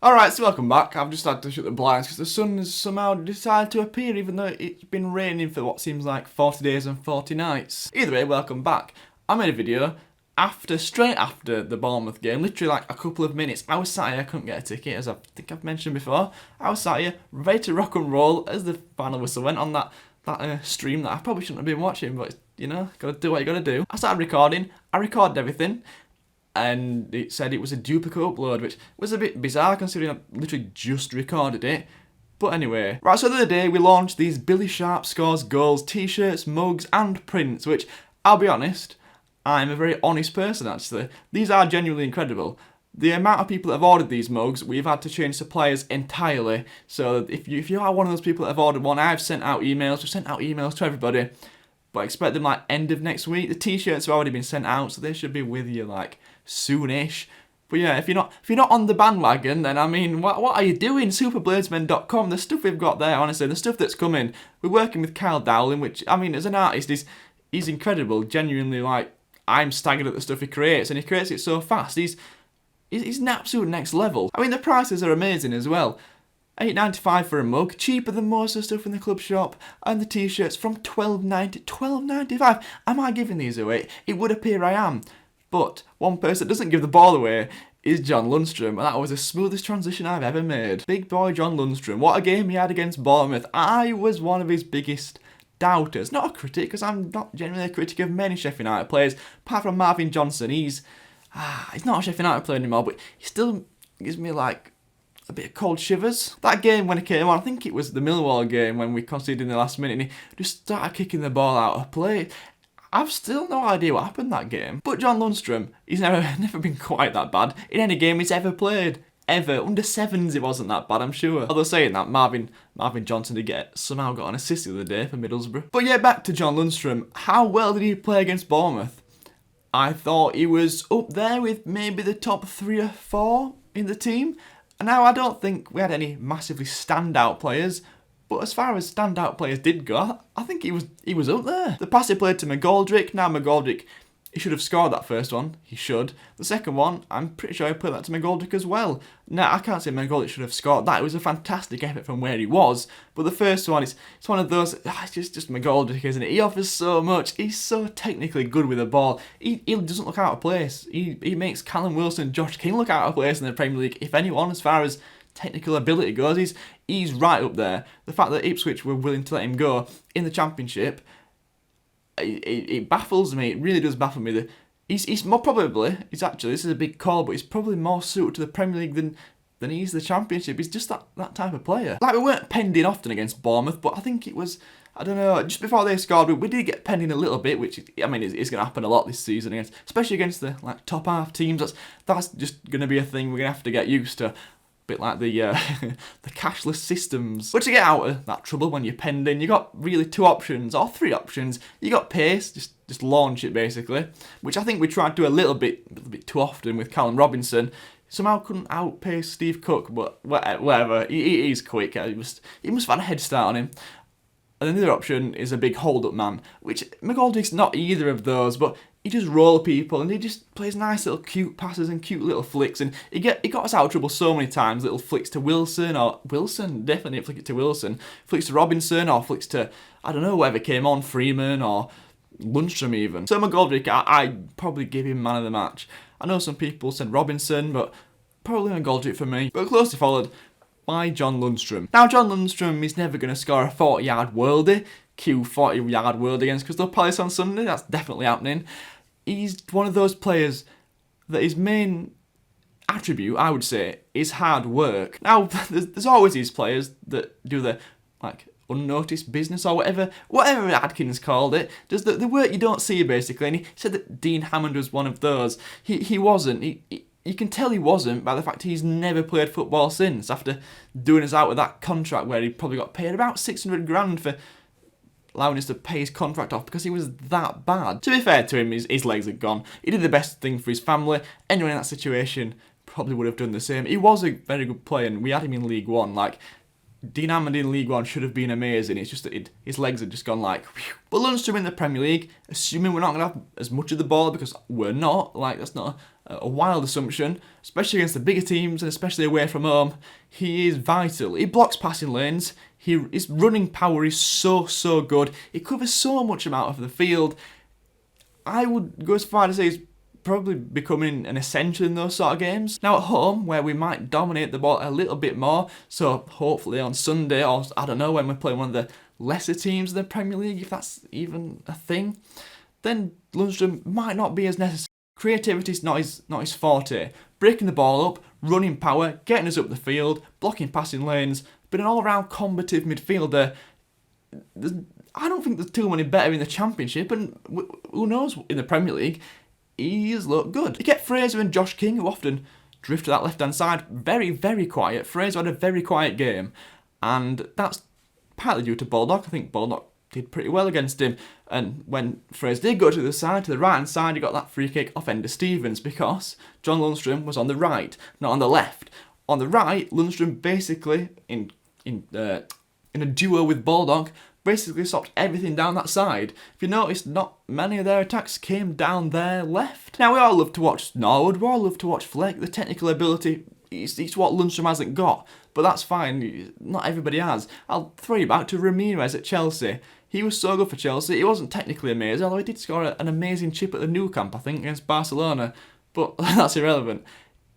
Alright, so welcome back. I've just had to shut the blinds because the sun has somehow decided to appear even though it's been raining for what seems like 40 days and 40 nights. Either way, welcome back. I made a video straight after the Bournemouth game, literally like a couple of minutes. I was sat here, I couldn't get a ticket, as I think I've mentioned before. I was sat here, ready to rock and roll as the final whistle went on that stream that I probably shouldn't have been watching, but you know, gotta do what you gotta do. I started recording, I recorded everything, and it said it was a duplicate upload, which was a bit bizarre considering I literally just recorded it. But anyway, right, so the other day we launched these Billy Sharp Scores Goals t-shirts, mugs and prints, which, I'll be honest, I'm a very honest person actually. These are genuinely incredible. The amount of people that have ordered these mugs, we've had to change suppliers entirely. So if you are one of those people that have ordered one, I've sent out emails, to everybody. But I expect them like end of next week. The t-shirts have already been sent out, so they should be with you like soonish. But yeah, if you're not on the bandwagon, then I mean, what are you doing? Superbladesmen.com, the stuff we've got there, honestly, the stuff that's coming. We're working with Kyle Dowling, which, I mean, as an artist, he's incredible. Genuinely, like, I'm staggered at the stuff he creates, and he creates it so fast. He's an absolute next level. I mean, the prices are amazing as well. $8.95 for a mug, cheaper than most of the stuff in the club shop, and the t-shirts from $12.95. Am I giving these away? It would appear I am. But one person that doesn't give the ball away is John Lundstrom, and that was the smoothest transition I've ever made. Big boy John Lundstrom, what a game he had against Bournemouth. I was one of his biggest doubters. Not a critic, because I'm not generally a critic of many Sheffield United players, apart from Marvin Johnson. He's not a Sheffield United player anymore, but he still gives me like a bit of cold shivers. That game when he came on, I think it was the Millwall game when we conceded in the last minute and he just started kicking the ball out of play. I've still no idea what happened that game. But John Lundstrom, he's never been quite that bad in any game he's ever played. Ever. Under sevens it wasn't that bad, I'm sure. Although saying that, Marvin Johnson somehow got an assist the other day for Middlesbrough. But yeah, back to John Lundstrom. How well did he play against Bournemouth? I thought he was up there with maybe the top 3 or 4 in the team. Now, I don't think we had any massively standout players, but as far as standout players did go, I think he was up there. The pass he played to McGoldrick, now McGoldrick, he should have scored that first one, he should. The second one, I'm pretty sure he put that to McGoldrick as well. Now, I can't say McGoldrick should have scored that, it was a fantastic effort from where he was, but the first one, it's one of those, it's just McGoldrick, isn't it? He offers so much, he's so technically good with the ball, he doesn't look out of place. He makes Callum Wilson, Josh King look out of place in the Premier League, if anyone, as far as technical ability goes. He's right up there. The fact that Ipswich were willing to let him go in the Championship, it baffles me. It really does baffle me. He's more probably, this is a big call, but he's probably more suited to the Premier League than he is the Championship. He's just that type of player. Like, we weren't penned in often against Bournemouth, but I think it was, I don't know, just before they scored, we did get penned in a little bit, which, I mean, is going to happen a lot this season, especially against the top half teams. That's just going to be a thing we're going to have to get used to. Bit like the the cashless systems. But to get out of that trouble when you're penned in, you got really 2 options or 3 options. You got pace, just launch it basically, which I think we tried to do a little bit too often with Callum Robinson. Somehow couldn't outpace Steve Cook, but whatever. He's quick. He must have had a head start on him. And then the other option is a big hold-up man, which McGoldrick's not either of those, but he just rolls people and he just plays nice little cute passes and cute little flicks, and he got us out of trouble so many times. Little flicks to Wilson, definitely flick it to Wilson, flicks to Robinson, or flicks to, I don't know, whoever came on, Freeman or Lundstrom even. So McGoldrick, I probably give him man of the match. I know some people said Robinson, but probably McGoldrick for me. But closely followed by John Lundstrom. Now, John Lundstrom is never going to score a 40-yard worldie. Cue 40-yard worldie against Crystal Palace on Sunday. That's definitely happening. He's one of those players that his main attribute, I would say, is hard work. Now, there's always these players that do the, like, unnoticed business or whatever Adkins called it, does the work you don't see, basically. And he said that Dean Hammond was one of those. He wasn't. You can tell he wasn't by the fact he's never played football since, after doing us out with that contract where he probably got paid about 600 grand for allowing us to pay his contract off because he was that bad. To be fair to him, his legs are gone. He did the best thing for his family. Anyone in that situation probably would have done the same. He was a very good player and we had him in League One. Like, Dean Hammond in League One should have been amazing. It's just that his legs had just gone like, whew. But Lundstrom in the Premier League, assuming we're not going to have as much of the ball, because we're not, like, that's not a wild assumption, especially against the bigger teams and especially away from home. He is vital. He blocks passing lanes. His running power is so good. He covers so much amount of the field. I would go as far to say he's probably becoming an essential in those sort of games. Now at home, where we might dominate the ball a little bit more, so hopefully on Sunday, or I don't know, when we're playing one of the lesser teams in the Premier League, if that's even a thing, then Lundstram might not be as necessary. Creativity is not his forte. Breaking the ball up, running power, getting us up the field, blocking passing lanes, but an all-round combative midfielder. I don't think there's too many better in the Championship, and who knows, in the Premier League, he's looked good. You get Fraser and Josh King, who often drift to that left-hand side, very quiet. Fraser had a very quiet game, and that's partly due to Baldock. I think Baldock did pretty well against him, and when Fraser did go to the side, to the right-hand side, he got that free kick off Ender Stevens, because John Lundstram was on the right, not on the left. On the right, Lundstram basically, in a duo with Baldock, basically stopped everything down that side. If you noticed, not many of their attacks came down their left. Now, we all love to watch Norwood, we all love to watch Fleck. The technical ability, it's what Lundstram hasn't got, but that's fine, not everybody has. I'll throw you back to Ramirez at Chelsea. He was so good for Chelsea. He wasn't technically amazing, although he did score an amazing chip at the Nou Camp, I think, against Barcelona, but that's irrelevant.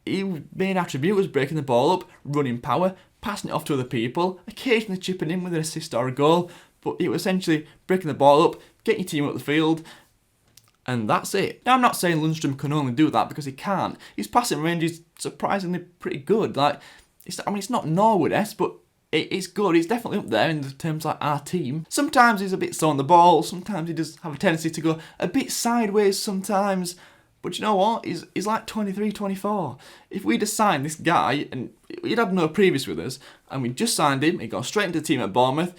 His main attribute was breaking the ball up, running power, passing it off to other people, occasionally chipping in with an assist or a goal, but it was essentially breaking the ball up, getting your team up the field, and that's it. Now, I'm not saying Lundstram can only do that, because he can't. His passing range is surprisingly pretty good. It's not Norwood-esque, but it's good. It's definitely up there in terms like our team. Sometimes he's a bit slow on the ball, sometimes he does have a tendency to go a bit sideways sometimes, but you know what? He's like 23, 24. If we'd have signed this guy, and he'd had no previous with us, and we just signed him, he got straight into the team at Bournemouth,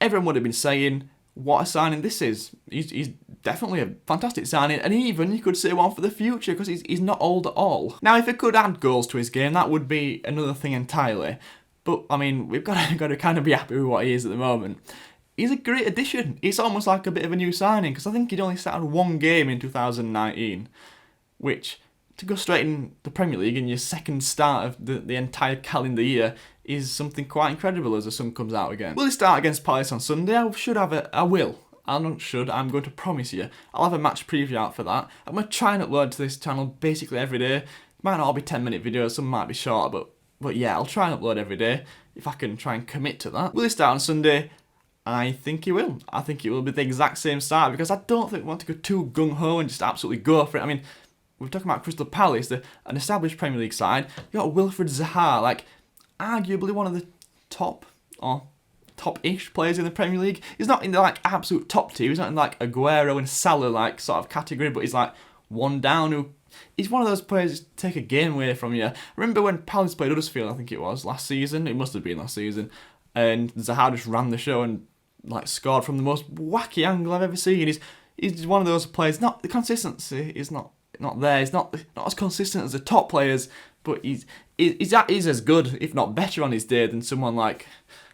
everyone would have been saying, what a signing this is. He's definitely a fantastic signing, and even you could say one for the future, because he's not old at all. Now, if he could add goals to his game, that would be another thing entirely. But, I mean, we've got to kind of be happy with what he is at the moment. He's a great addition. It's almost like a bit of a new signing, because I think he'd only started one game in 2019, which, to go straight in the Premier League in your second start of the entire calendar year is something quite incredible as the sun comes out again. Will he start against Palace on Sunday? I will. I'm going to promise you. I'll have a match preview out for that. I'm going to try and upload to this channel basically every day. Might not all be 10-minute videos, some might be shorter, but yeah, I'll try and upload every day if I can try and commit to that. Will he start on Sunday? I think he will. I think it will be the exact same start, because I don't think we want to go too gung-ho and just absolutely go for it. I mean, we're talking about Crystal Palace, an established Premier League side. You got Wilfred Zaha, arguably one of the top-ish players in the Premier League. He's not in the absolute top tier. He's not in Aguero and Salah sort of category, but he's one down. He's one of those players that take a game away from you. I remember when Palace played Huddersfield, I think it was last season. It must have been last season, and Zaha just ran the show and scored from the most wacky angle I've ever seen. He's one of those players. The consistency is not there. He's not as consistent as the top players, but he's as good, if not better, on his day than someone like,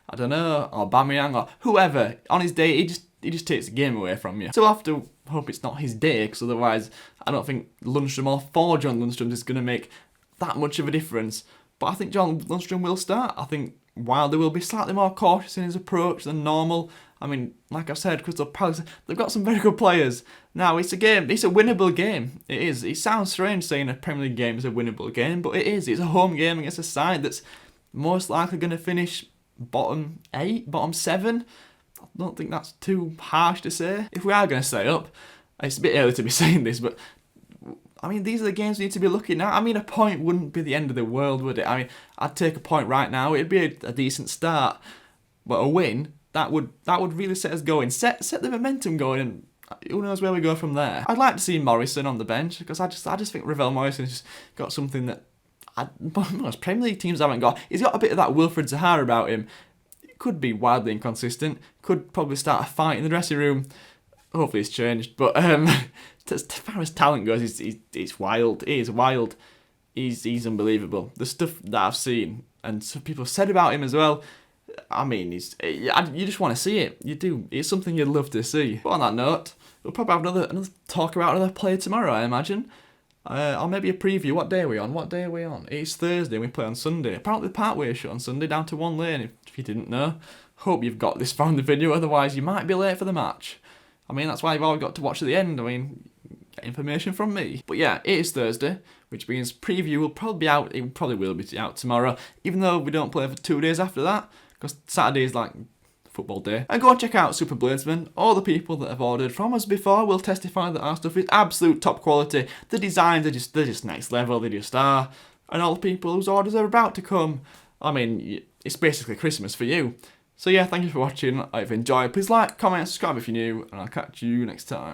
I don't know, or Aubameyang or whoever. On his day, he just takes the game away from you. So we'll have to hope it's not his day, because otherwise I don't think Lundstram or for John Lundstram is going to make that much of a difference. But I think John Lundstram will start. I think Wilder will be slightly more cautious in his approach than normal. I mean, like I've said, Crystal Palace, they've got some very good players. Now, it's a winnable game. It is. It sounds strange saying a Premier League game is a winnable game, but it is. It's a home game against a side that's most likely going to finish bottom 8, bottom 7. I don't think that's too harsh to say. If we are going to stay up, it's a bit early to be saying this, but I mean, these are the games we need to be looking at. I mean, a point wouldn't be the end of the world, would it? I mean, I'd take a point right now. It'd be a decent start, but a win, that would really set us going, set the momentum going, and who knows where we go from there. I'd like to see Morrison on the bench, because I just think Ravel Morrison's just got something that most Premier League teams haven't got. He's got a bit of that Wilfred Zaha about him. It could be wildly inconsistent. Could probably start a fight in the dressing room. Hopefully it's changed, but as far as talent goes, it's wild. It is wild. He's unbelievable. The stuff that I've seen, and some people have said about him as well. I mean, you just want to see it. You do. It's something you'd love to see. But on that note, we'll probably have another talk about another player tomorrow, I imagine. Or maybe a preview. What day are we on? What day are we on? It's Thursday and we play on Sunday. Apparently the Parkway shut on Sunday down to 1 lane, if you didn't know. Hope you've got this far in the video, otherwise you might be late for the match. I mean, that's why you've always got to watch to the end. I mean, get information from me. But yeah, it is Thursday, which means preview will probably be out. It probably will be out tomorrow, even though we don't play for 2 days after that, because Saturday is like football day. And go and check out Super Bladesman. All the people that have ordered from us before will testify that our stuff is absolute top quality. The designs are they're just next level, they just are. And all the people whose orders are about to come. I mean, it's basically Christmas for you. So yeah, thank you for watching. If you enjoyed, please like, comment, subscribe if you're new, and I'll catch you next time.